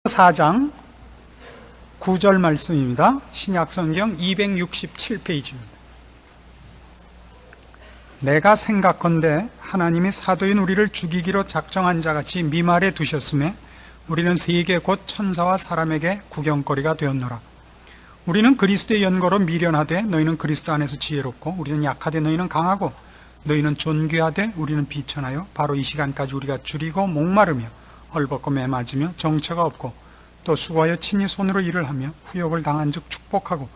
4장 9절 말씀입니다. 신약성경 267페이지입니다. 내가 생각건대 하나님이 사도인 우리를 죽이기로 작정한 자같이 미말에 두셨음에 우리는 세계 곧 천사와 사람에게 구경거리가 되었노라. 우리는 그리스도의 연고로 미련하되 너희는 그리스도 안에서 지혜롭고 우리는 약하되 너희는 강하고 너희는 존귀하되 우리는 비천하여 바로 이 시간까지 우리가 줄이고 목마르며 헐벗고 매맞으며 정처가 없고 또 수고하여 친히 손으로 일을 하며 후욕을 당한 즉 축복하고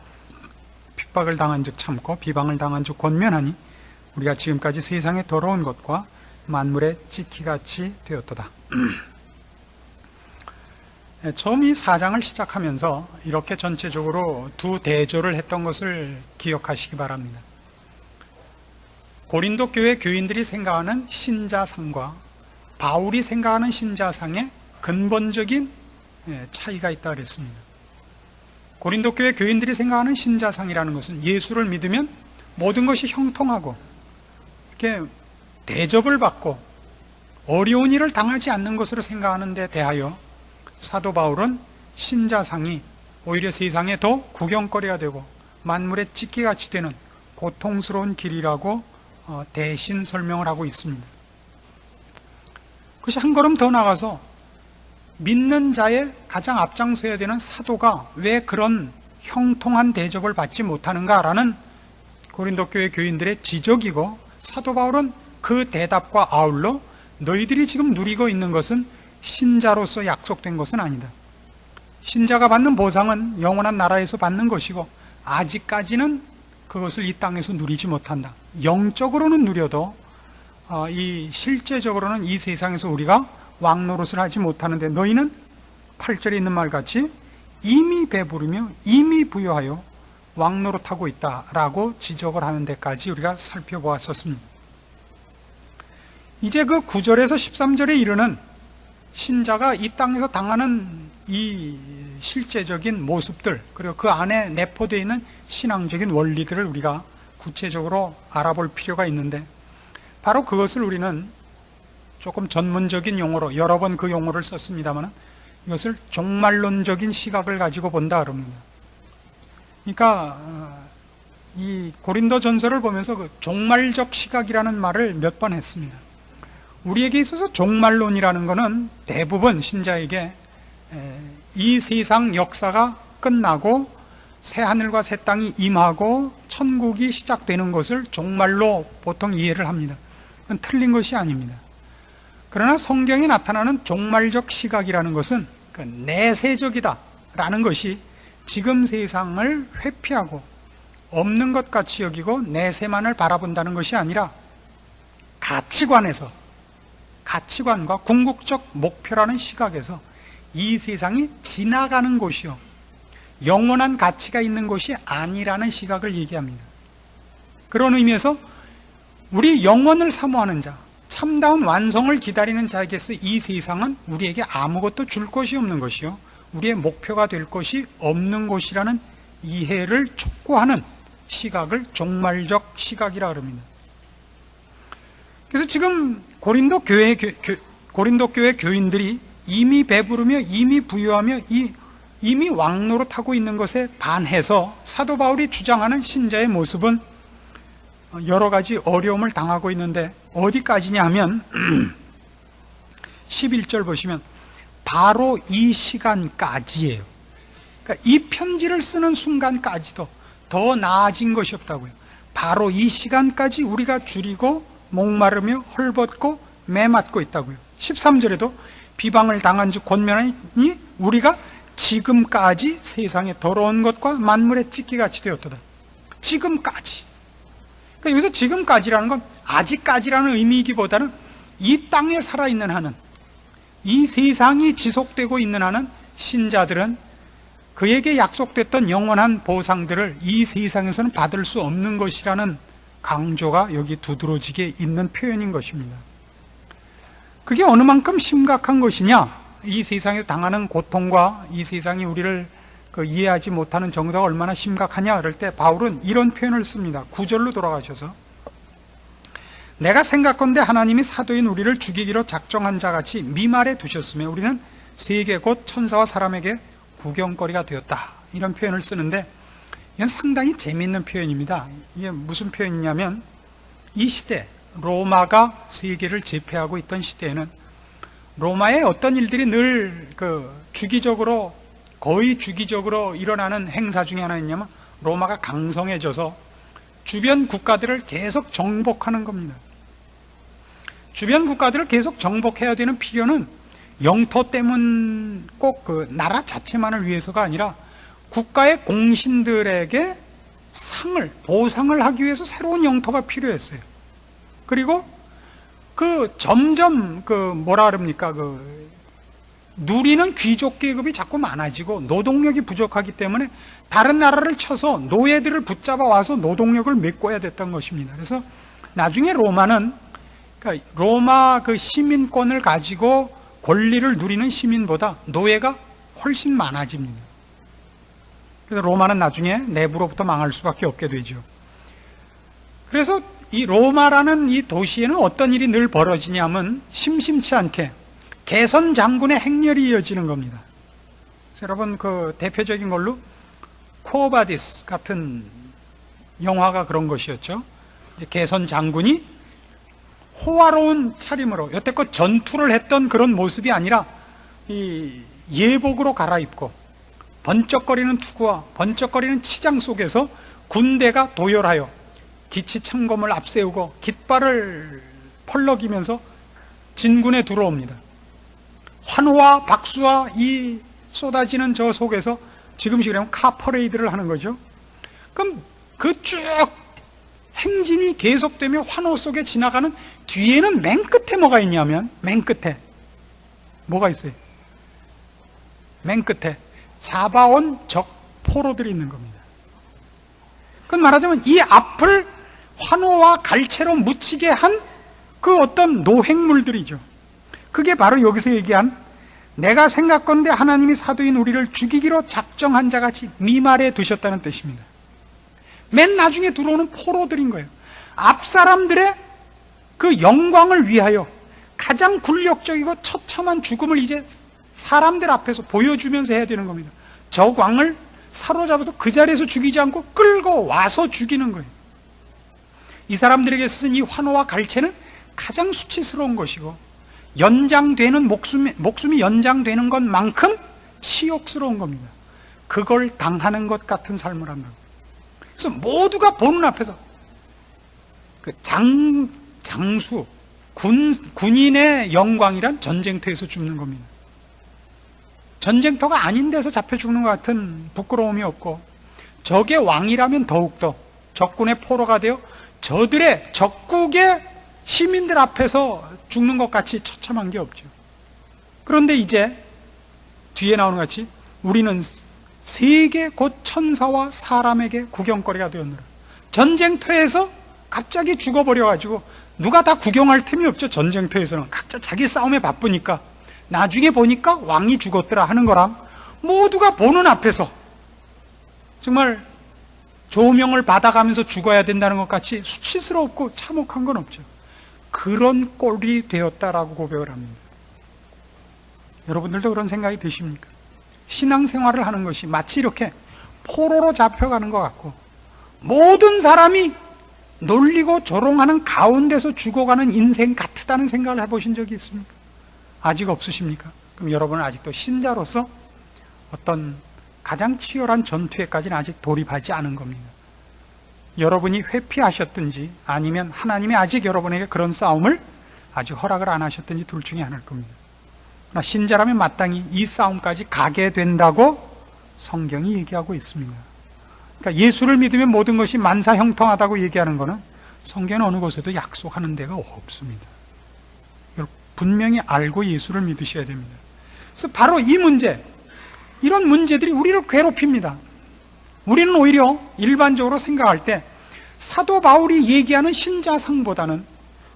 핍박을 당한 즉 참고 비방을 당한 즉 권면하니 우리가 지금까지 세상의 더러운 것과 만물의 찌키같이 되었도다. 처음 이 4장을 시작하면서 이렇게 전체적으로 두 대조를 했던 것을 기억하시기 바랍니다. 고린도 교회 교인들이 생각하는 신자상과 바울이 생각하는 신자상의 근본적인 차이가 있다 그랬습니다. 고린도 교회 교인들이 생각하는 신자상이라는 것은 예수를 믿으면 모든 것이 형통하고 이렇게 대접을 받고 어려운 일을 당하지 않는 것으로 생각하는 데 대하여 사도 바울은 신자상이 오히려 세상에 더 구경거리가 되고 만물의 찢기같이 되는 고통스러운 길이라고 대신 설명을 하고 있습니다. 그것이 한 걸음 더 나가서 믿는 자의 가장 앞장서야 되는 사도가 왜 그런 형통한 대접을 받지 못하는가라는 고린도 교회 교인들의 지적이고, 사도 바울은 그 대답과 아울러 너희들이 지금 누리고 있는 것은 신자로서 약속된 것은 아니다. 신자가 받는 보상은 영원한 나라에서 받는 것이고 아직까지는 그것을 이 땅에서 누리지 못한다. 영적으로는 누려도 이 실제적으로는 이 세상에서 우리가 왕노릇을 하지 못하는데 너희는 8절에 있는 말같이 이미 배부르며 이미 부유하여 왕노릇하고 있다라고 지적을 하는 데까지 우리가 살펴보았었습니다. 이제 그 9절에서 13절에 이르는 신자가 이 땅에서 당하는 이 실제적인 모습들, 그리고 그 안에 내포되어 있는 신앙적인 원리들을 우리가 구체적으로 알아볼 필요가 있는데, 바로 그것을 우리는 조금 전문적인 용어로 여러 번 그 용어를 썼습니다만 이것을 종말론적인 시각을 가지고 본다 그럽니다. 그러니까 이 고린도 전서를 보면서 그 종말적 시각이라는 말을 몇 번 했습니다. 우리에게 있어서 종말론이라는 것은 대부분 신자에게 이 세상 역사가 끝나고 새하늘과 새 땅이 임하고 천국이 시작되는 것을 종말로 보통 이해를 합니다. 그건 틀린 것이 아닙니다. 그러나 성경에 나타나는 종말적 시각이라는 것은 내세적이다라는 것이 지금 세상을 회피하고 없는 것 같이 여기고 내세만을 바라본다는 것이 아니라 가치관과 궁극적 목표라는 시각에서 이 세상이 지나가는 곳이요 영원한 가치가 있는 것이 아니라는 시각을 얘기합니다. 그런 의미에서 우리 영원을 사모하는 자, 참다운 완성을 기다리는 자에게서 이 세상은 우리에게 아무것도 줄 것이 없는 것이요 우리의 목표가 될 것이 없는 것이라는 이해를 촉구하는 시각을 종말적 시각이라 그럽니다. 그래서 지금 고린도 교회 교인들이 이미 배부르며 이미 부유하며 이미 왕노릇하고 있는 것에 반해서 사도 바울이 주장하는 신자의 모습은 여러 가지 어려움을 당하고 있는데 어디까지냐 하면 11절 보시면 바로 이 시간까지예요. 그러니까 이 편지를 쓰는 순간까지도 더 나아진 것이 없다고요. 바로 이 시간까지 우리가 줄이고 목마르며 헐벗고 매맞고 있다고요. 13절에도 비방을 당한 즉 권면하니 우리가 지금까지 세상의 더러운 것과 만물의 찢기같이 되었도다. 지금까지. 그러니까 여기서 지금까지라는 건 아직까지라는 의미이기보다는 이 땅에 살아있는 한은, 이 세상이 지속되고 있는 한은 신자들은 그에게 약속됐던 영원한 보상들을 이 세상에서는 받을 수 없는 것이라는 강조가 여기 두드러지게 있는 표현인 것입니다. 그게 어느 만큼 심각한 것이냐, 이 세상에 당하는 고통과 이 세상이 우리를 이해하지 못하는 정도가 얼마나 심각하냐 그럴 때 바울은 이런 표현을 씁니다. 9절로 돌아가셔서 내가 생각건대 하나님이 사도인 우리를 죽이기로 작정한 자같이 미말에 두셨으며 우리는 세계 곧 천사와 사람에게 구경거리가 되었다, 이런 표현을 쓰는데, 이건 상당히 재미있는 표현입니다. 이게 무슨 표현이냐면, 이 시대 로마가 세계를 제패하고 있던 시대에는 로마의 어떤 일들이 늘 거의 주기적으로 일어나는 행사 중에 하나였냐면, 로마가 강성해져서 주변 국가들을 계속 정복하는 겁니다. 주변 국가들을 계속 정복해야 되는 필요는 영토 때문 꼭 그 나라 자체만을 위해서가 아니라 국가의 공신들에게 보상을 하기 위해서 새로운 영토가 필요했어요. 그리고 점점 누리는 귀족 계급이 자꾸 많아지고 노동력이 부족하기 때문에 다른 나라를 쳐서 노예들을 붙잡아 와서 노동력을 메꿔야 됐던 것입니다. 그래서 나중에 로마는, 로마 시민권을 가지고 권리를 누리는 시민보다 노예가 훨씬 많아집니다. 그래서 로마는 나중에 내부로부터 망할 수밖에 없게 되죠. 그래서 이 로마라는 이 도시에는 어떤 일이 늘 벌어지냐면, 심심치 않게 개선 장군의 행렬이 이어지는 겁니다. 그래서 여러분, 대표적인 걸로 코바디스 같은 영화가 그런 것이었죠. 이제 개선 장군이 호화로운 차림으로, 여태껏 전투를 했던 그런 모습이 아니라 이 예복으로 갈아입고 번쩍거리는 투구와 번쩍거리는 치장 속에서 군대가 도열하여 기치창검을 앞세우고 깃발을 펄럭이면서 진군에 들어옵니다. 환호와 박수와 이 쏟아지는 저 속에서 지금식으로 카퍼레이드를 하는 거죠. 그럼 그 쭉 행진이 계속되며 환호 속에 지나가는 뒤에는 맨 끝에 뭐가 있냐면, 맨 끝에 뭐가 있어요? 맨 끝에 잡아온 적 포로들이 있는 겁니다. 그건 말하자면 이 앞을 환호와 갈채로 묻히게 한 그 어떤 노획물들이죠. 그게 바로 여기서 얘기한, 내가 생각건대 하나님이 사도인 우리를 죽이기로 작정한 자같이 미말에 두셨다는 뜻입니다. 맨 나중에 들어오는 포로들인 거예요. 앞 사람들의 그 영광을 위하여 가장 굴욕적이고 처참한 죽음을 이제 사람들 앞에서 보여주면서 해야 되는 겁니다. 저 광을 사로잡아서 그 자리에서 죽이지 않고 끌고 와서 죽이는 거예요. 이 사람들에게 쓴 이 환호와 갈채는 가장 수치스러운 것이고, 연장되는 목숨이 연장되는 것만큼 치욕스러운 겁니다. 그걸 당하는 것 같은 삶을 한다고. 그래서 모두가 보는 앞에서 장수, 군인의 영광이란 전쟁터에서 죽는 겁니다. 전쟁터가 아닌 데서 잡혀 죽는 것 같은 부끄러움이 없고, 적의 왕이라면 더욱더 적군의 포로가 되어 저들의 적국의 시민들 앞에서 죽는 것 같이 처참한 게 없죠. 그런데 이제 뒤에 나오는 것 같이 우리는 세계 곧 천사와 사람에게 구경거리가 되었노라. 전쟁터에서 갑자기 죽어버려가지고 누가 다 구경할 틈이 없죠. 전쟁터에서는 각자 자기 싸움에 바쁘니까 나중에 보니까 왕이 죽었더라 하는 거랑 모두가 보는 앞에서 정말 조명을 받아가면서 죽어야 된다는 것 같이 수치스럽고 참혹한 건 없죠. 그런 꼴이 되었다라고 고백을 합니다. 여러분들도 그런 생각이 드십니까? 신앙생활을 하는 것이 마치 이렇게 포로로 잡혀가는 것 같고, 모든 사람이 놀리고 조롱하는 가운데서 죽어가는 인생 같다는 생각을 해보신 적이 있습니까? 아직 없으십니까? 그럼 여러분은 아직도 신자로서 어떤 가장 치열한 전투에까지는 아직 돌입하지 않은 겁니다. 여러분이 회피하셨든지 아니면 하나님이 아직 여러분에게 그런 싸움을 아직 허락을 안 하셨든지 둘 중에 하나일 겁니다. 그러나 신자라면 마땅히 이 싸움까지 가게 된다고 성경이 얘기하고 있습니다. 그러니까 예수를 믿으면 모든 것이 만사형통하다고 얘기하는 것은 성경은 어느 곳에도 약속하는 데가 없습니다. 분명히 알고 예수를 믿으셔야 됩니다. 그래서 바로 이 문제, 이런 문제들이 우리를 괴롭힙니다. 우리는 오히려 일반적으로 생각할 때 사도 바울이 얘기하는 신자상보다는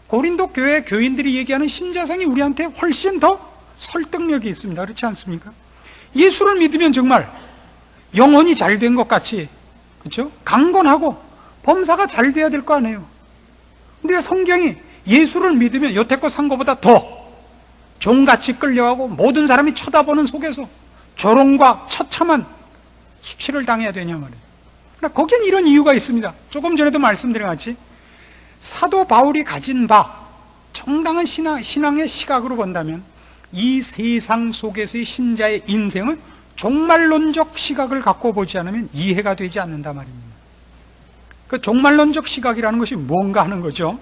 고린도 교회 교인들이 얘기하는 신자상이 우리한테 훨씬 더 설득력이 있습니다. 그렇지 않습니까? 예수를 믿으면 정말 영혼이 잘 된 것 같이, 그렇죠? 강건하고 범사가 잘 돼야 될 거 아니에요. 근데 성경이 예수를 믿으면 여태껏 산 것보다 더 종같이 끌려가고 모든 사람이 쳐다보는 속에서 조롱과 처참한 수치를 당해야 되냐 말이에요. 그러나 거기엔 이런 이유가 있습니다. 조금 전에도 말씀드린 같이 사도 바울이 가진 바 정당한 신앙의 시각으로 본다면 이 세상 속에서의 신자의 인생은 종말론적 시각을 갖고 보지 않으면 이해가 되지 않는다 말입니다. 그 종말론적 시각이라는 것이 뭔가 하는 거죠.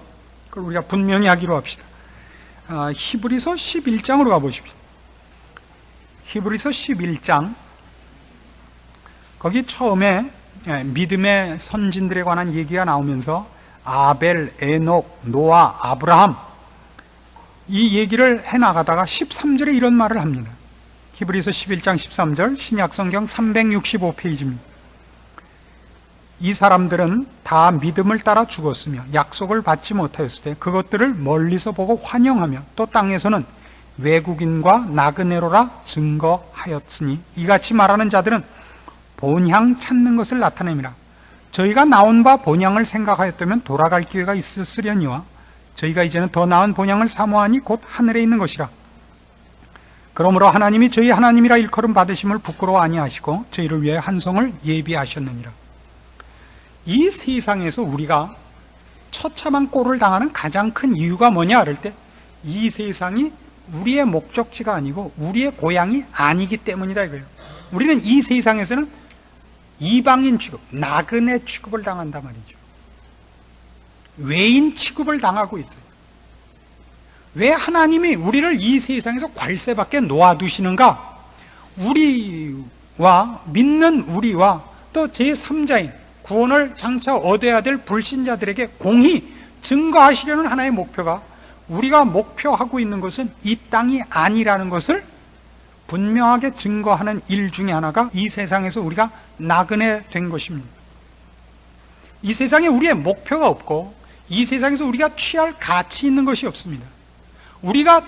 그걸 우리가 분명히 하기로 합시다. 히브리서 11장으로 가보십시오. 히브리서 11장, 거기 처음에 믿음의 선진들에 관한 얘기가 나오면서 아벨, 에녹, 노아, 아브라함 이 얘기를 해나가다가 13절에 이런 말을 합니다. 히브리서 11장 13절, 신약성경 365페이지입니다. 이 사람들은 다 믿음을 따라 죽었으며 약속을 받지 못하였을 때 그것들을 멀리서 보고 환영하며 또 땅에서는 외국인과 나그네로라 증거하였으니 이같이 말하는 자들은 본향 찾는 것을 나타냅니다. 저희가 나온 바 본향을 생각하였다면 돌아갈 기회가 있었으려니와 저희가 이제는 더 나은 본향을 사모하니 곧 하늘에 있는 것이라. 그러므로 하나님이 저희 하나님이라 일컬음 받으심을 부끄러워 아니하시고 저희를 위해 한 성을 예비하셨느니라. 이 세상에서 우리가 처참한 꼴을 당하는 가장 큰 이유가 뭐냐 할 때 이 세상이 우리의 목적지가 아니고 우리의 고향이 아니기 때문이다 이거예요. 우리는 이 세상에서는 이방인 취급, 나그네 취급을 당한단 말이죠. 외인 취급을 당하고 있어요. 왜 하나님이 우리를 이 세상에서 괄세밖에 놓아두시는가? 우리와 믿는 우리와 또 제3자인 구원을 장차 얻어야 될 불신자들에게 공히 증거하시려는 하나의 목표가 우리가 목표하고 있는 것은 이 땅이 아니라는 것을 분명하게 증거하는 일 중에 하나가 이 세상에서 우리가 나그네 된 것입니다. 이 세상에 우리의 목표가 없고 이 세상에서 우리가 취할 가치 있는 것이 없습니다. 우리가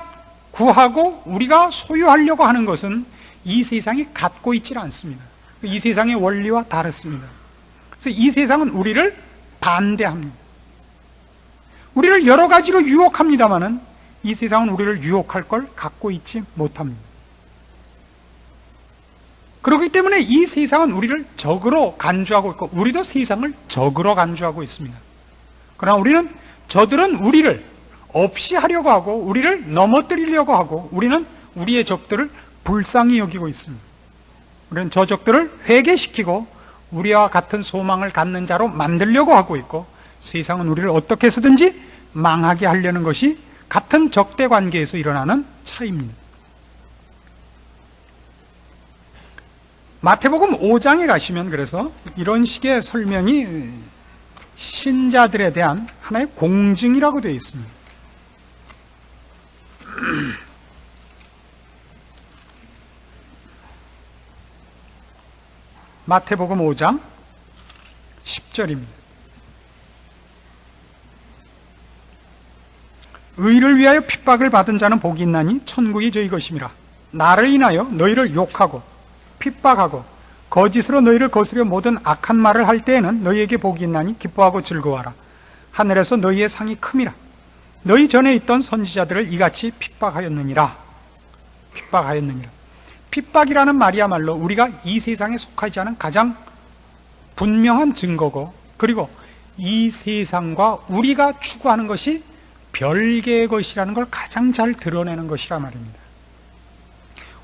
구하고 우리가 소유하려고 하는 것은 이 세상이 갖고 있질 않습니다. 이 세상의 원리와 다릅니다. 그래서 이 세상은 우리를 반대합니다. 우리를 여러 가지로 유혹합니다마는 이 세상은 우리를 유혹할 걸 갖고 있지 못합니다. 그렇기 때문에 이 세상은 우리를 적으로 간주하고 있고 우리도 세상을 적으로 간주하고 있습니다. 그러나 저들은 우리를 없이 하려고 하고 우리를 넘어뜨리려고 하고 우리는 우리의 적들을 불쌍히 여기고 있습니다. 우리는 저 적들을 회개시키고 우리와 같은 소망을 갖는 자로 만들려고 하고 있고 세상은 우리를 어떻게 해서든지 망하게 하려는 것이 같은 적대 관계에서 일어나는 차이입니다. 마태복음 5장에 가시면 그래서 이런 식의 설명이 신자들에 대한 하나의 공증이라고 되어 있습니다. 마태복음 5장 10절입니다. 의를 위하여 핍박을 받은 자는 복이 있나니 천국이 저희 것임이라. 나를 인하여 너희를 욕하고 핍박하고 거짓으로 너희를 거스려 모든 악한 말을 할 때에는 너희에게 복이 있나니 기뻐하고 즐거워하라. 하늘에서 너희의 상이 큼이라. 너희 전에 있던 선지자들을 이같이 핍박하였느니라. 핍박이라는 말이야말로 우리가 이 세상에 속하지 않은 가장 분명한 증거고, 그리고 이 세상과 우리가 추구하는 것이 별개의 것이라는 걸 가장 잘 드러내는 것이라 말입니다.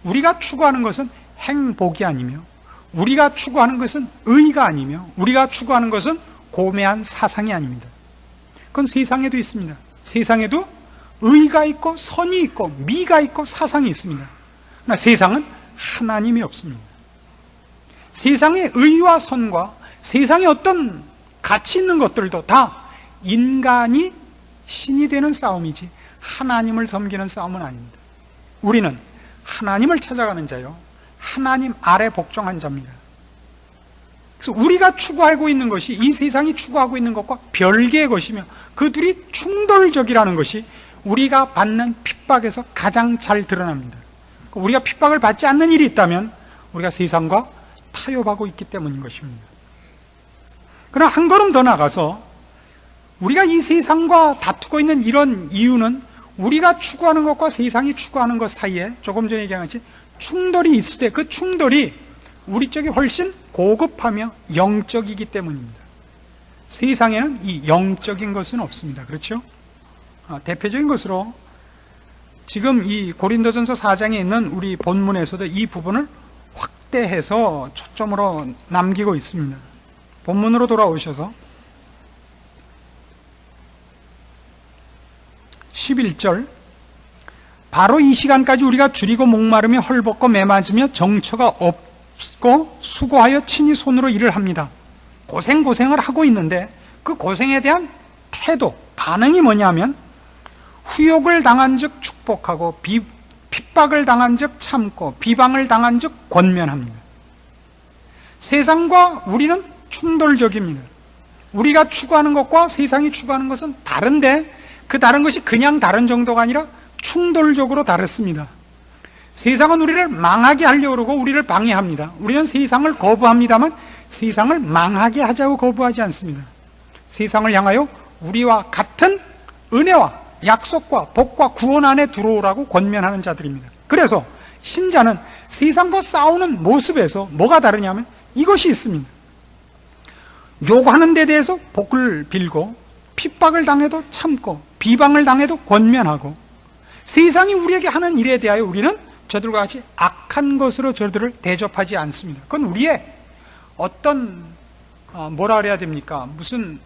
우리가 추구하는 것은 행복이 아니며, 우리가 추구하는 것은 의가 아니며, 우리가 추구하는 것은 고매한 사상이 아닙니다. 그건 세상에도 있습니다. 세상에도 의가 있고 선이 있고 미가 있고 사상이 있습니다. 그러나 세상은 하나님이 없습니다. 세상의 의와 선과 세상의 어떤 가치 있는 것들도 다 인간이 신이 되는 싸움이지 하나님을 섬기는 싸움은 아닙니다. 우리는 하나님을 찾아가는 자요, 하나님 아래 복종한 자입니다. 그래서 우리가 추구하고 있는 것이 이 세상이 추구하고 있는 것과 별개의 것이며 그 둘이 충돌적이라는 것이 우리가 받는 핍박에서 가장 잘 드러납니다. 우리가 핍박을 받지 않는 일이 있다면 우리가 세상과 타협하고 있기 때문인 것입니다. 그러나 한 걸음 더 나가서 우리가 이 세상과 다투고 있는 이런 이유는 우리가 추구하는 것과 세상이 추구하는 것 사이에 조금 전에 얘기한 것이 충돌이 있을 때 그 충돌이 우리 쪽이 훨씬 고급하며 영적이기 때문입니다. 세상에는 이 영적인 것은 없습니다. 그렇죠? 대표적인 것으로 지금 이 고린도전서 4장에 있는 우리 본문에서도 이 부분을 확대해서 초점으로 남기고 있습니다. 본문으로 돌아오셔서 11절, 바로 이 시간까지 우리가 줄이고 목마르며 헐벗고 매맞으며 정처가 없고 수고하여 친히 손으로 일을 합니다. 고생을 하고 있는데 그 고생에 대한 태도, 반응이 뭐냐면 후욕을 당한 즉 축복하고 핍박을 당한 즉 참고 비방을 당한 즉 권면합니다. 세상과 우리는 충돌적입니다. 우리가 추구하는 것과 세상이 추구하는 것은 다른데 그 다른 것이 그냥 다른 정도가 아니라 충돌적으로 다릅니다. 세상은 우리를 망하게 하려고 그러고 우리를 방해합니다. 우리는 세상을 거부합니다만 세상을 망하게 하자고 거부하지 않습니다. 세상을 향하여 우리와 같은 은혜와 약속과 복과 구원 안에 들어오라고 권면하는 자들입니다. 그래서 신자는 세상과 싸우는 모습에서 뭐가 다르냐면 이것이 있습니다. 요구하는 데 대해서 복을 빌고 핍박을 당해도 참고 비방을 당해도 권면하고 세상이 우리에게 하는 일에 대하여 우리는 저들과 같이 악한 것으로 저들을 대접하지 않습니다. 그건 우리의 어떤 뭐라 그래야 됩니까? 무슨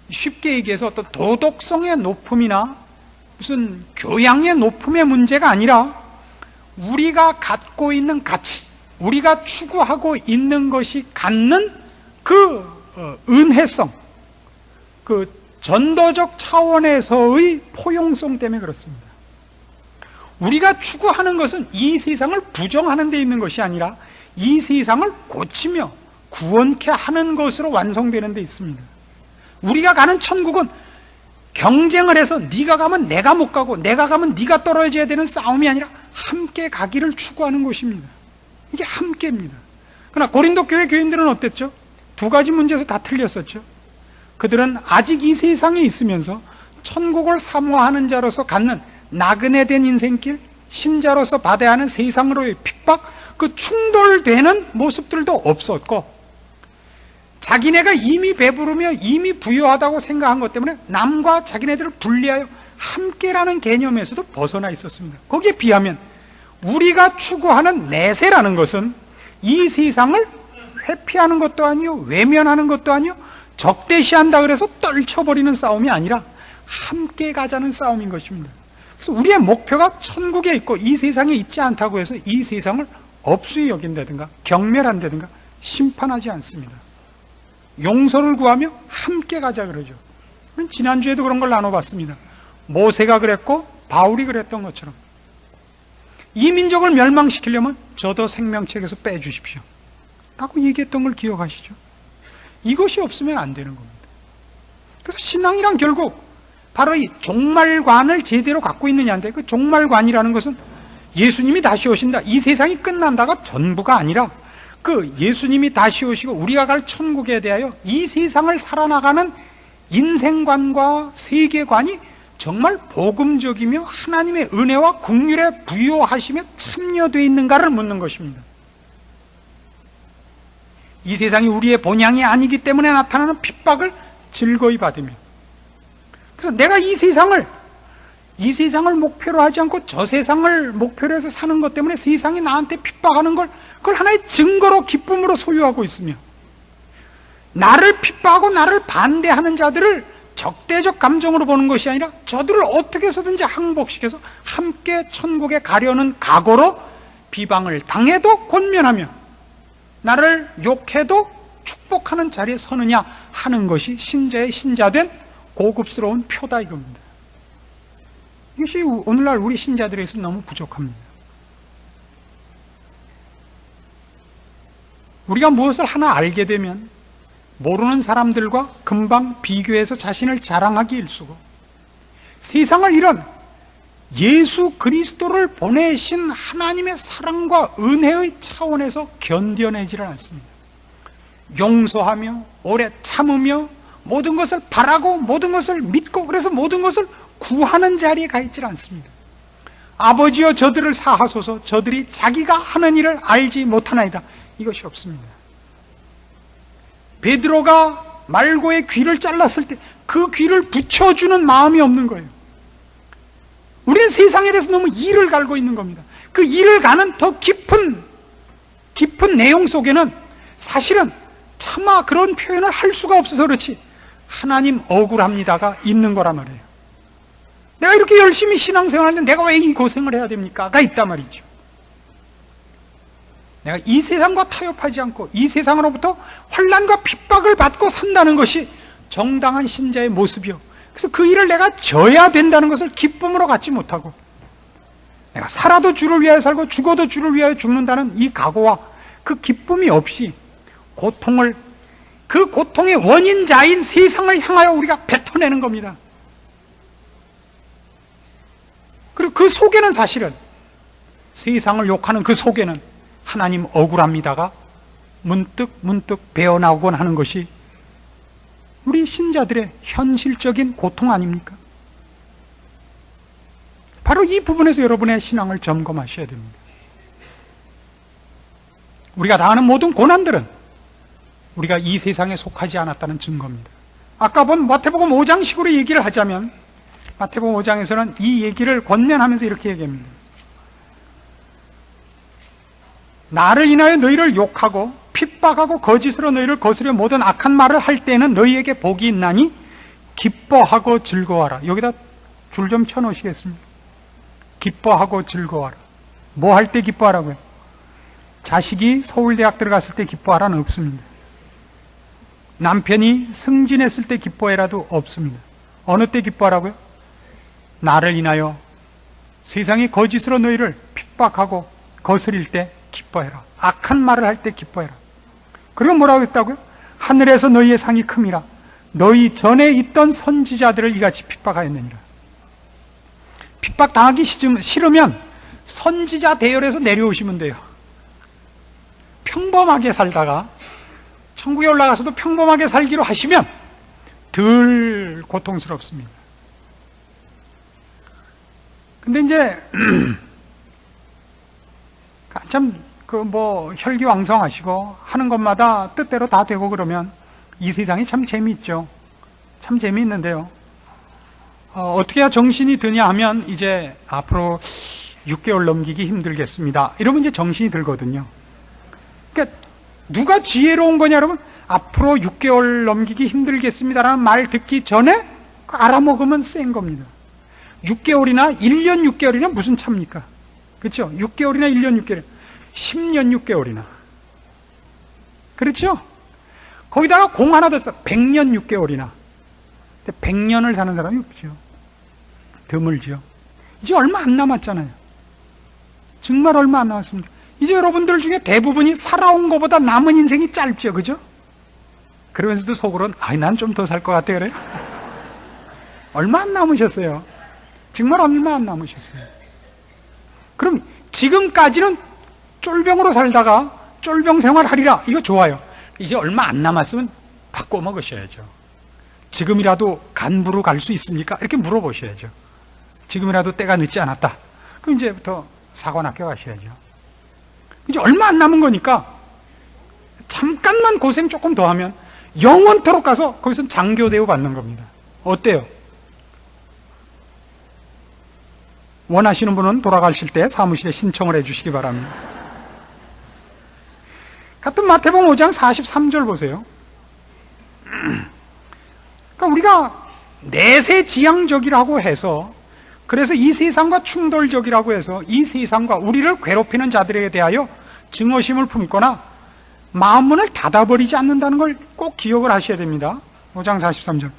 쉽게 얘기해서 어떤 도덕성의 높음이나 무슨 교양의 높음의 문제가 아니라 우리가 갖고 있는 가치, 우리가 추구하고 있는 것이 갖는 그 은혜성, 그 전도적 차원에서의 포용성 때문에 그렇습니다. 우리가 추구하는 것은 이 세상을 부정하는 데 있는 것이 아니라 이 세상을 고치며 구원케 하는 것으로 완성되는 데 있습니다. 우리가 가는 천국은 경쟁을 해서 네가 가면 내가 못 가고 내가 가면 네가 떨어져야 되는 싸움이 아니라 함께 가기를 추구하는 곳입니다. 이게 함께입니다. 그러나 고린도 교회 교인들은 어땠죠? 두 가지 문제에서 다 틀렸었죠. 그들은 아직 이 세상에 있으면서 천국을 사모하는 자로서 갖는 나그네된 인생길, 신자로서 받아야 하는 세상으로의 핍박, 그 충돌되는 모습들도 없었고 자기네가 이미 배부르며 이미 부유하다고 생각한 것 때문에 남과 자기네들을 분리하여 함께라는 개념에서도 벗어나 있었습니다. 거기에 비하면 우리가 추구하는 내세라는 것은 이 세상을 회피하는 것도 아니요 외면하는 것도 아니요 적대시한다 그래서 떨쳐버리는 싸움이 아니라 함께 가자는 싸움인 것입니다. 그래서 우리의 목표가 천국에 있고 이 세상에 있지 않다고 해서 이 세상을 업수히 여긴다든가 경멸한다든가 심판하지 않습니다. 용서를 구하며 함께 가자 그러죠. 지난주에도 그런 걸 나눠봤습니다. 모세가 그랬고 바울이 그랬던 것처럼 이 민족을 멸망시키려면 저도 생명책에서 빼주십시오 라고 얘기했던 걸 기억하시죠? 이것이 없으면 안 되는 겁니다. 그래서 신앙이란 결국 바로 이 종말관을 제대로 갖고 있느냐인데 그 종말관이라는 것은 예수님이 다시 오신다, 이 세상이 끝난다가 전부가 아니라 그 예수님이 다시 오시고 우리가 갈 천국에 대하여 이 세상을 살아나가는 인생관과 세계관이 정말 복음적이며 하나님의 은혜와 긍휼에 부요하시며 참여되어 있는가를 묻는 것입니다. 이 세상이 우리의 본향이 아니기 때문에 나타나는 핍박을 즐거이 받으며, 그래서 내가 이 세상을 목표로 하지 않고 저 세상을 목표로 해서 사는 것 때문에 세상이 나한테 핍박하는 걸 그걸 하나의 증거로 기쁨으로 소유하고 있으며, 나를 핍박하고 나를 반대하는 자들을 적대적 감정으로 보는 것이 아니라 저들을 어떻게 해서든지 항복시켜서 함께 천국에 가려는 각오로 비방을 당해도 권면하며 나를 욕해도 축복하는 자리에 서느냐 하는 것이 신자의 신자된 고급스러운 표다 이겁니다. 이것이 오늘날 우리 신자들에서 너무 부족합니다. 우리가 무엇을 하나 알게 되면 모르는 사람들과 금방 비교해서 자신을 자랑하기 일쑤고, 세상을 이런 예수 그리스도를 보내신 하나님의 사랑과 은혜의 차원에서 견뎌내지를 않습니다. 용서하며 오래 참으며 모든 것을 바라고 모든 것을 믿고, 그래서 모든 것을 구하는 자리에 가 있질 않습니다. 아버지여 저들을 사하소서, 저들이 자기가 하는 일을 알지 못하나이다. 이것이 없습니다. 베드로가 말고의 귀를 잘랐을 때 그 귀를 붙여주는 마음이 없는 거예요. 우리는 세상에 대해서 너무 이를 갈고 있는 겁니다. 그 이를 가는 더 깊은 내용 속에는 사실은 차마 그런 표현을 할 수가 없어서 그렇지 하나님 억울합니다가 있는 거란 말이에요. 내가 이렇게 열심히 신앙생활하는데 내가 왜 이 고생을 해야 됩니까? 가 있단 말이죠. 내가 이 세상과 타협하지 않고 이 세상으로부터 환난과 핍박을 받고 산다는 것이 정당한 신자의 모습이요. 그래서 그 일을 내가 져야 된다는 것을 기쁨으로 갖지 못하고 내가 살아도 주를 위하여 살고 죽어도 주를 위하여 죽는다는 이 각오와 그 기쁨이 없이 그 고통의 원인자인 세상을 향하여 우리가 뱉어내는 겁니다. 그리고 그 속에는 사실은 세상을 욕하는 그 속에는 하나님 억울합니다가 문득 배어나오곤 하는 것이 우리 신자들의 현실적인 고통 아닙니까? 바로 이 부분에서 여러분의 신앙을 점검하셔야 됩니다. 우리가 당하는 모든 고난들은 우리가 이 세상에 속하지 않았다는 증거입니다. 아까 본 마태복음 5장식으로 얘기를 하자면 마태복음 5장에서는 이 얘기를 권면하면서 이렇게 얘기합니다. 나를 인하여 너희를 욕하고 핍박하고 거짓으로 너희를 거스려 모든 악한 말을 할 때는 너희에게 복이 있나니 기뻐하고 즐거워하라. 여기다 줄 좀 쳐놓으시겠습니까? 기뻐하고 즐거워하라. 뭐 할 때 기뻐하라고요? 자식이 서울대학 들어갔을 때 기뻐하라는 없습니다. 남편이 승진했을 때 기뻐해라도 없습니다. 어느 때 기뻐하라고요? 나를 인하여 세상이 거짓으로 너희를 핍박하고 거스릴 때 기뻐해라. 악한 말을 할 때 기뻐해라. 그리고 뭐라고 했다고요? 하늘에서 너희의 상이 큼이라. 너희 전에 있던 선지자들을 이같이 핍박하였느니라. 핍박당하기 싫으면 선지자 대열에서 내려오시면 돼요. 평범하게 살다가 천국에 올라가서도 평범하게 살기로 하시면 덜 고통스럽습니다. 근데 이제 참 혈기왕성하시고 하는 것마다 뜻대로 다 되고 그러면 이 세상이 참 재미있죠. 참 재미있는데요. 어떻게 해야 정신이 드냐 하면 이제 앞으로 6개월 넘기기 힘들겠습니다. 이러면 이제 정신이 들거든요. 그러니까 누가 지혜로운 거냐 여러분? 앞으로 6개월 넘기기 힘들겠습니다라는 말 듣기 전에 알아먹으면 센 겁니다. 6개월이나 1년 6개월이나 무슨 차입니까? 그렇죠? 6개월이나 1년 6개월, 10년 6개월이나. 그렇죠? 거기다가 공 하나 더 써. 100년 6개월이나. 100년을 사는 사람이 없죠. 드물죠. 이제 얼마 안 남았잖아요. 정말 얼마 안 남았습니다. 이제 여러분들 중에 대부분이 살아온 것보다 남은 인생이 짧죠. 그죠? 그러면서도 속으로는 난 좀 더 살 것 같아 그래? 얼마 안 남으셨어요. 정말 얼마 안 남으셨어요. 그럼 지금까지는 쫄병으로 살다가 쫄병 생활하리라. 이거 좋아요. 이제 얼마 안 남았으면 바꿔 먹으셔야죠. 지금이라도 간부로 갈 수 있습니까? 이렇게 물어보셔야죠. 지금이라도 때가 늦지 않았다. 그럼 이제부터 사관학교 가셔야죠. 이제 얼마 안 남은 거니까 잠깐만 고생 조금 더 하면 영원토록 가서 거기서 장교 대우 받는 겁니다. 어때요? 원하시는 분은 돌아가실 때 사무실에 신청을 해주시기 바랍니다. 같은 마태복음 5장 43절 보세요. 그러니까 우리가 내세지향적이라고 해서, 그래서 이 세상과 충돌적이라고 해서 이 세상과 우리를 괴롭히는 자들에 대하여 증오심을 품거나 마음문을 닫아버리지 않는다는 걸 꼭 기억을 하셔야 됩니다. 5장 43절.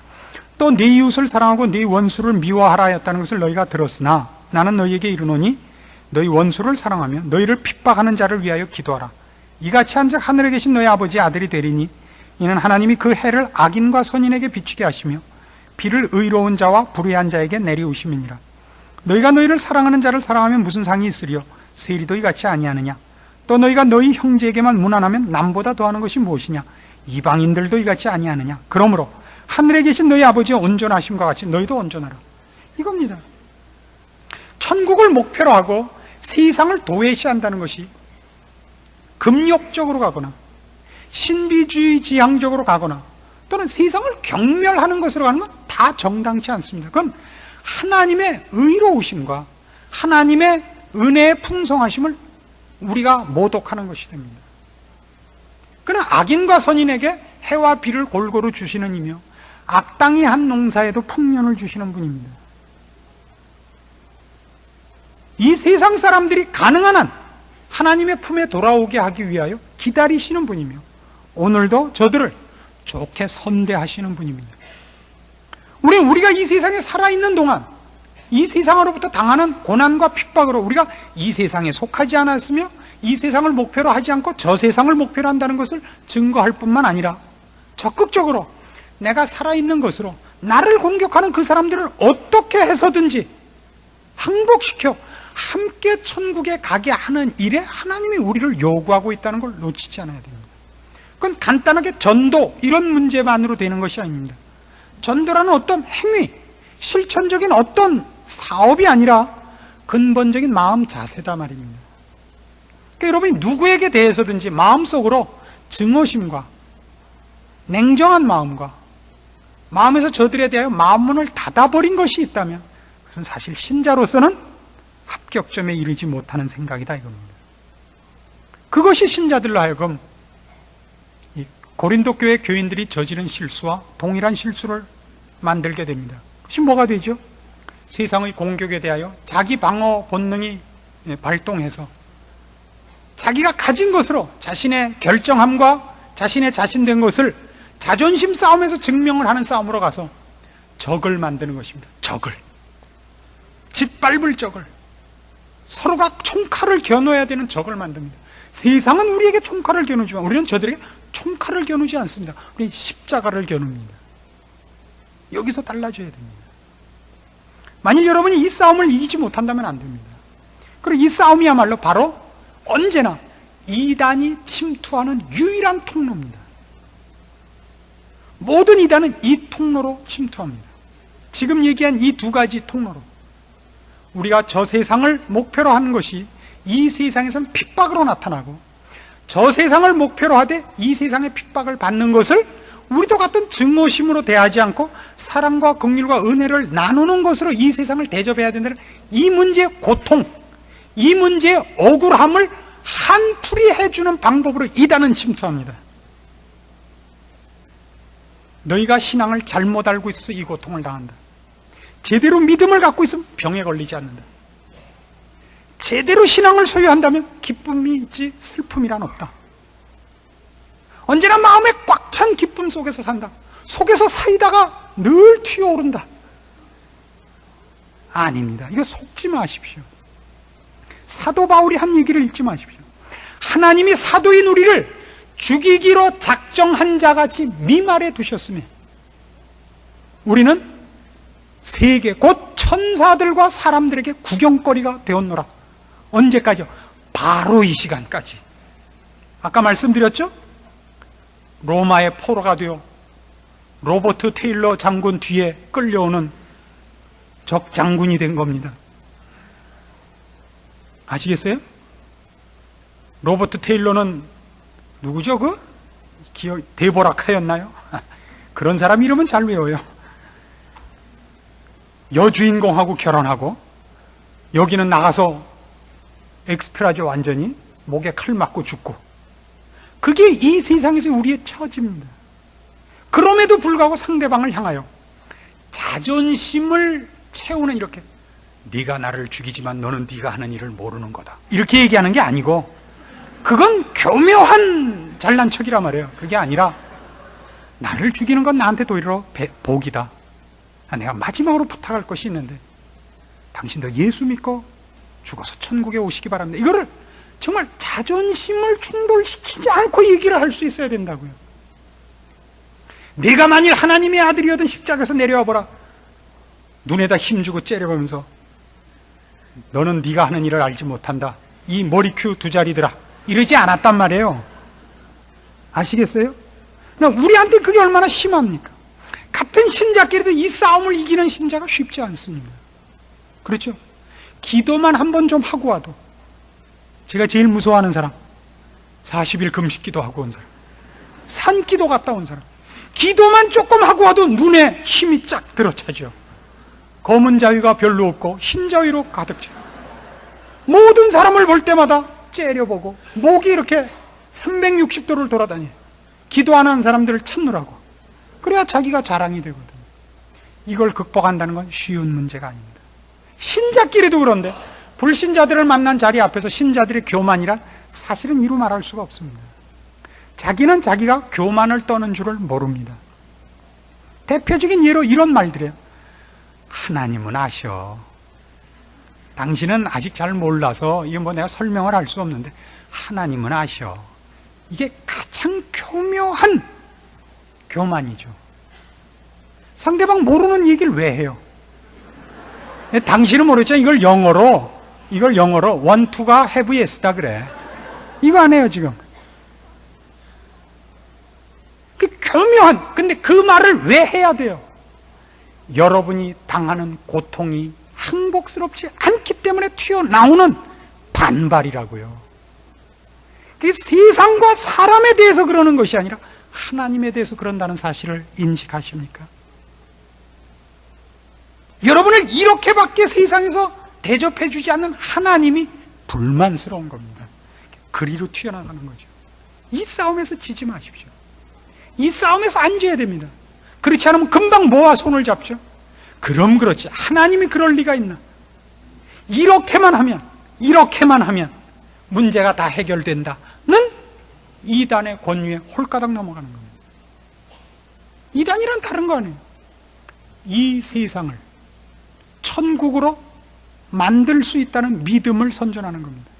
또 네 이웃을 사랑하고 네 원수를 미워하라 하였다는 것을 너희가 들었으나 나는 너희에게 이르노니 너희 원수를 사랑하며 너희를 핍박하는 자를 위하여 기도하라. 이같이 한즉 하늘에 계신 너희 아버지의 아들이 되리니 이는 하나님이 그 해를 악인과 선인에게 비추게 하시며 비를 의로운 자와 불의한 자에게 내리우심이니라. 너희가 너희를 사랑하는 자를 사랑하면 무슨 상이 있으리요? 세리도 이같이 아니하느냐? 또 너희가 너희 형제에게만 무난하면 남보다 더하는 것이 무엇이냐? 이방인들도 이같이 아니하느냐? 그러므로 하늘에 계신 너희 아버지의 온전하심과 같이 너희도 온전하라. 이겁니다. 천국을 목표로 하고 세상을 도외시한다는 것이 금욕적으로 가거나 신비주의 지향적으로 가거나 또는 세상을 경멸하는 것으로 가는 건 다 정당치 않습니다. 그건 하나님의 의로우심과 하나님의 은혜의 풍성하심을 우리가 모독하는 것이 됩니다. 그는 악인과 선인에게 해와 비를 골고루 주시는 이며 악당이 한 농사에도 풍년을 주시는 분입니다. 이 세상 사람들이 가능한 한 하나님의 품에 돌아오게 하기 위하여 기다리시는 분이며 오늘도 저들을 좋게 선대하시는 분입니다. 우리가 이 세상에 살아있는 동안 이 세상으로부터 당하는 고난과 핍박으로 우리가 이 세상에 속하지 않았으며 이 세상을 목표로 하지 않고 저 세상을 목표로 한다는 것을 증거할 뿐만 아니라 적극적으로 내가 살아있는 것으로 나를 공격하는 그 사람들을 어떻게 해서든지 항복시켜 함께 천국에 가게 하는 일에 하나님이 우리를 요구하고 있다는 걸 놓치지 않아야 됩니다. 그건 간단하게 전도 이런 문제만으로 되는 것이 아닙니다. 전도라는 어떤 행위, 실천적인 어떤 사업이 아니라 근본적인 마음 자세다 말입니다. 그러니까 여러분이 누구에게 대해서든지 마음속으로 증오심과 냉정한 마음과 마음에서 저들에 대하여 마음문을 닫아버린 것이 있다면 그것은 사실 신자로서는 합격점에 이르지 못하는 생각이다 이겁니다. 그것이 신자들로 하여금 고린도 교회 교인들이 저지른 실수와 동일한 실수를 만들게 됩니다. 그것이 뭐가 되죠? 세상의 공격에 대하여 자기 방어 본능이 발동해서 자기가 가진 것으로 자신의 결정함과 자신의 자신된 것을 자존심 싸움에서 증명을 하는 싸움으로 가서 적을 만드는 것입니다. 적을. 짓밟을 적을. 서로가 총칼을 겨누어야 되는 적을 만듭니다. 세상은 우리에게 총칼을 겨누지만 우리는 저들에게 총칼을 겨누지 않습니다. 우리는 십자가를 겨눕니다. 여기서 달라져야 됩니다. 만일 여러분이 이 싸움을 이기지 못한다면 안 됩니다. 그리고 이 싸움이야말로 바로 언제나 이단이 침투하는 유일한 통로입니다. 모든 이단은 이 통로로 침투합니다. 지금 얘기한 이 두 가지 통로로 우리가 저 세상을 목표로 하는 것이 이 세상에서는 핍박으로 나타나고 저 세상을 목표로 하되 이 세상의 핍박을 받는 것을 우리도 같은 증오심으로 대하지 않고 사랑과 긍휼과 은혜를 나누는 것으로 이 세상을 대접해야 된다는 이 문제의 고통, 이 문제의 억울함을 한풀이 해주는 방법으로 이단은 침투합니다. 너희가 신앙을 잘못 알고 있어서 이 고통을 당한다. 제대로 믿음을 갖고 있으면 병에 걸리지 않는다. 제대로 신앙을 소유한다면 기쁨이 있지 슬픔이란 없다. 언제나 마음에 꽉 찬 기쁨 속에서 산다. 속에서 사이다가 늘 튀어오른다. 아닙니다. 이거 속지 마십시오. 사도 바울이 한 얘기를 잊지 마십시오. 하나님이 사도인 우리를 죽이기로 작정한 자같이 미말해 두셨으며 우리는 세계 곧 천사들과 사람들에게 구경거리가 되었노라. 언제까지요? 바로 이 시간까지. 아까 말씀드렸죠? 로마의 포로가 되어 로버트 테일러 장군 뒤에 끌려오는 적 장군이 된 겁니다. 아시겠어요? 로버트 테일러는 누구죠? 데보라카였나요? 그런 사람 이름은 잘 외워요. 여주인공하고 결혼하고 여기는 나가서 엑스트라죠. 완전히 목에 칼 맞고 죽고. 그게 이 세상에서 우리의 처지입니다. 그럼에도 불구하고 상대방을 향하여 자존심을 채우는 이렇게 네가 나를 죽이지만 너는 네가 하는 일을 모르는 거다 이렇게 얘기하는 게 아니고 그건 교묘한 잘난 척이란 말이에요. 그게 아니라 나를 죽이는 건 나한테 오히려 복이다. 내가 마지막으로 부탁할 것이 있는데 당신도 예수 믿고 죽어서 천국에 오시기 바랍니다. 이거를 정말 자존심을 충돌시키지 않고 얘기를 할 수 있어야 된다고요. 네가 만일 하나님의 아들이어든 십자가에서 내려와 보라. 눈에다 힘주고 째려보면서 너는 네가 하는 일을 알지 못한다. 이 머리큐 두 자리들아. 이러지 않았단 말이에요. 아시겠어요? 우리한테 그게 얼마나 심합니까? 같은 신자끼리도 이 싸움을 이기는 신자가 쉽지 않습니다. 그렇죠? 기도만 한 번 좀 하고 와도, 제가 제일 무서워하는 사람, 40일 금식 기도하고 온 사람, 산기도 갔다 온 사람, 기도만 조금 하고 와도 눈에 힘이 쫙 들어차죠. 검은 자위가 별로 없고 흰 자위로 가득 차. 모든 사람을 볼 때마다 째려보고 목이 이렇게 360도를 돌아다녀요. 기도 안 하는 사람들을 찾느라고. 그래야 자기가 자랑이 되거든요. 이걸 극복한다는 건 쉬운 문제가 아닙니다. 신자끼리도 그런데 불신자들을 만난 자리 앞에서 신자들의 교만이란 사실은 이루 말할 수가 없습니다. 자기는 자기가 교만을 떠는 줄을 모릅니다. 대표적인 예로 이런 말들이에요. 하나님은 아셔. 당신은 아직 잘 몰라서 이게 뭐 내가 설명을 할 수 없는데 하나님은 아셔. 이게 가장 교묘한 교만이죠. 상대방 모르는 얘기를 왜 해요? 당신은 모르겠죠. 이걸 영어로 want to가 have yes다 그래. 이거 안 해요 지금. 그 교묘한, 근데 그 말을 왜 해야 돼요? 여러분이 당하는 고통이 항복스럽지 않기 때문에 튀어나오는 반발이라고요. 그게 세상과 사람에 대해서 그러는 것이 아니라 하나님에 대해서 그런다는 사실을 인식하십니까? 여러분을 이렇게밖에 세상에서 대접해 주지 않는 하나님이 불만스러운 겁니다. 그리로 튀어나가는 거죠. 이 싸움에서 지지 마십시오. 이 싸움에서 안 져야 됩니다. 그렇지 않으면 금방 뭐와 손을 잡죠? 그럼 그렇지, 하나님이 그럴 리가 있나? 이렇게만 하면 문제가 다 해결된다는 이단의 권위에 홀가닥 넘어가는 겁니다. 이단이란 다른 거 아니에요. 이 세상을 천국으로 만들 수 있다는 믿음을 선전하는 겁니다.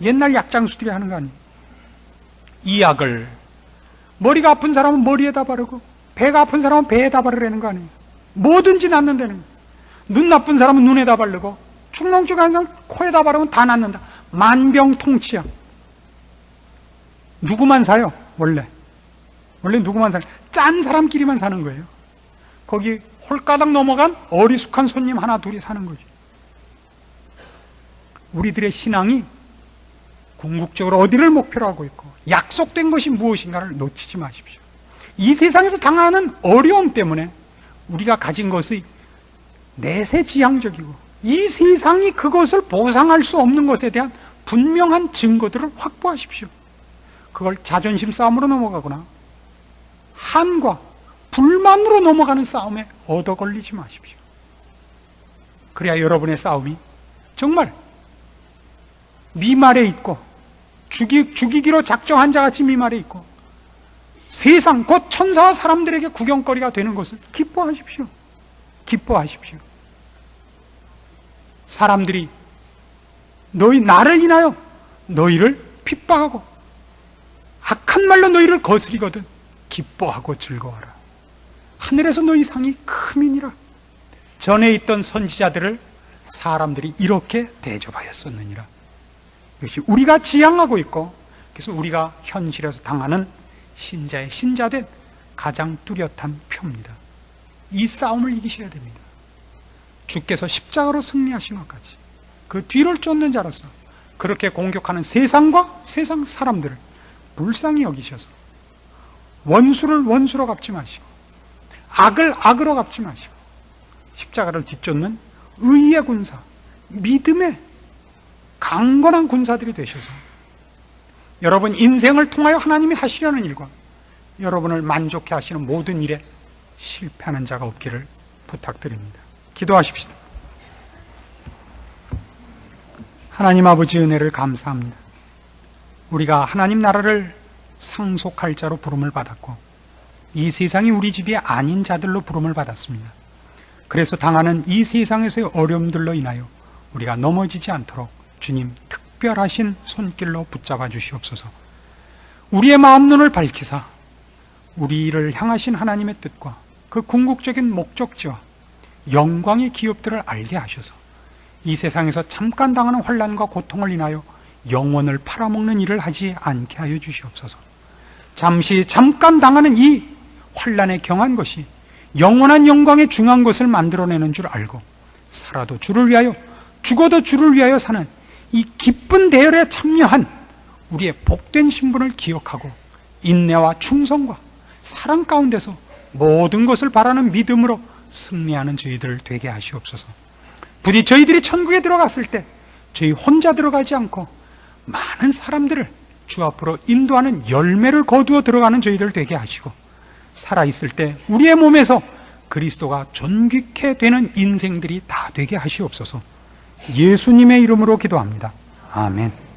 옛날 약장수들이 하는 거 아니에요. 이 약을 머리가 아픈 사람은 머리에다 바르고 배가 아픈 사람은 배에다 바르라는 거 아니에요. 뭐든지 낫는다는 거예요. 눈 나쁜 사람은 눈에다 바르고 축농증 한 사람 코에다 바르면 다 낫는다. 만병통치약. 누구만 사요? 원래 누구만 사요? 짠 사람끼리만 사는 거예요. 거기 홀가닥 넘어간 어리숙한 손님 하나 둘이 사는 거죠. 우리들의 신앙이 궁극적으로 어디를 목표로 하고 있고 약속된 것이 무엇인가를 놓치지 마십시오. 이 세상에서 당하는 어려움 때문에 우리가 가진 것이 내세지향적이고 이 세상이 그것을 보상할 수 없는 것에 대한 분명한 증거들을 확보하십시오. 그걸 자존심 싸움으로 넘어가거나 한과 불만으로 넘어가는 싸움에 얻어 걸리지 마십시오. 그래야 여러분의 싸움이 정말 미말에 있고 죽이기로 작정한 자같이 미말에 있고 세상 곧 천사와 사람들에게 구경거리가 되는 것을 기뻐하십시오. 기뻐하십시오. 사람들이 나를 인하여 너희를 핍박하고 악한 말로 너희를 거스리거든 기뻐하고 즐거워하라. 하늘에서 너희 상이 크미니라. 전에 있던 선지자들을 사람들이 이렇게 대접하였었느니라. 이것이 우리가 지향하고 있고, 그래서 우리가 현실에서 당하는 신자의 신자된 가장 뚜렷한 표입니다. 이 싸움을 이기셔야 됩니다. 주께서 십자가로 승리하신 것까지 그 뒤를 쫓는 자로서 그렇게 공격하는 세상과 세상 사람들을 불쌍히 여기셔서 원수를 원수로 갚지 마시고 악을 악으로 갚지 마시고 십자가를 뒤쫓는 의의 군사, 믿음의 강건한 군사들이 되셔서 여러분 인생을 통하여 하나님이 하시려는 일과 여러분을 만족해 하시는 모든 일에 실패하는 자가 없기를 부탁드립니다. 기도하십시다. 하나님 아버지 은혜를 감사합니다. 우리가 하나님 나라를 상속할 자로 부름을 받았고 이 세상이 우리 집이 아닌 자들로 부름을 받았습니다. 그래서 당하는 이 세상에서의 어려움들로 인하여 우리가 넘어지지 않도록 주님 특별하신 손길로 붙잡아 주시옵소서. 우리의 마음 눈을 밝히사 우리를 향하신 하나님의 뜻과 그 궁극적인 목적지와 영광의 기업들을 알게 하셔서 이 세상에서 잠깐 당하는 환난과 고통을 인하여 영혼을 팔아먹는 일을 하지 않게 하여 주시옵소서. 잠깐 당하는 이 환난에 경한 것이 영원한 영광에 중한 것을 만들어내는 줄 알고 살아도 주를 위하여, 죽어도 주를 위하여 사는 이 기쁜 대열에 참여한 우리의 복된 신분을 기억하고 인내와 충성과 사랑 가운데서 모든 것을 바라는 믿음으로 승리하는 저희들 되게 하시옵소서. 부디 저희들이 천국에 들어갔을 때 저희 혼자 들어가지 않고 많은 사람들을 주 앞으로 인도하는 열매를 거두어 들어가는 저희들 되게 하시고, 살아있을 때 우리의 몸에서 그리스도가 존귀케 되는 인생들이 다 되게 하시옵소서. 예수님의 이름으로 기도합니다. 아멘.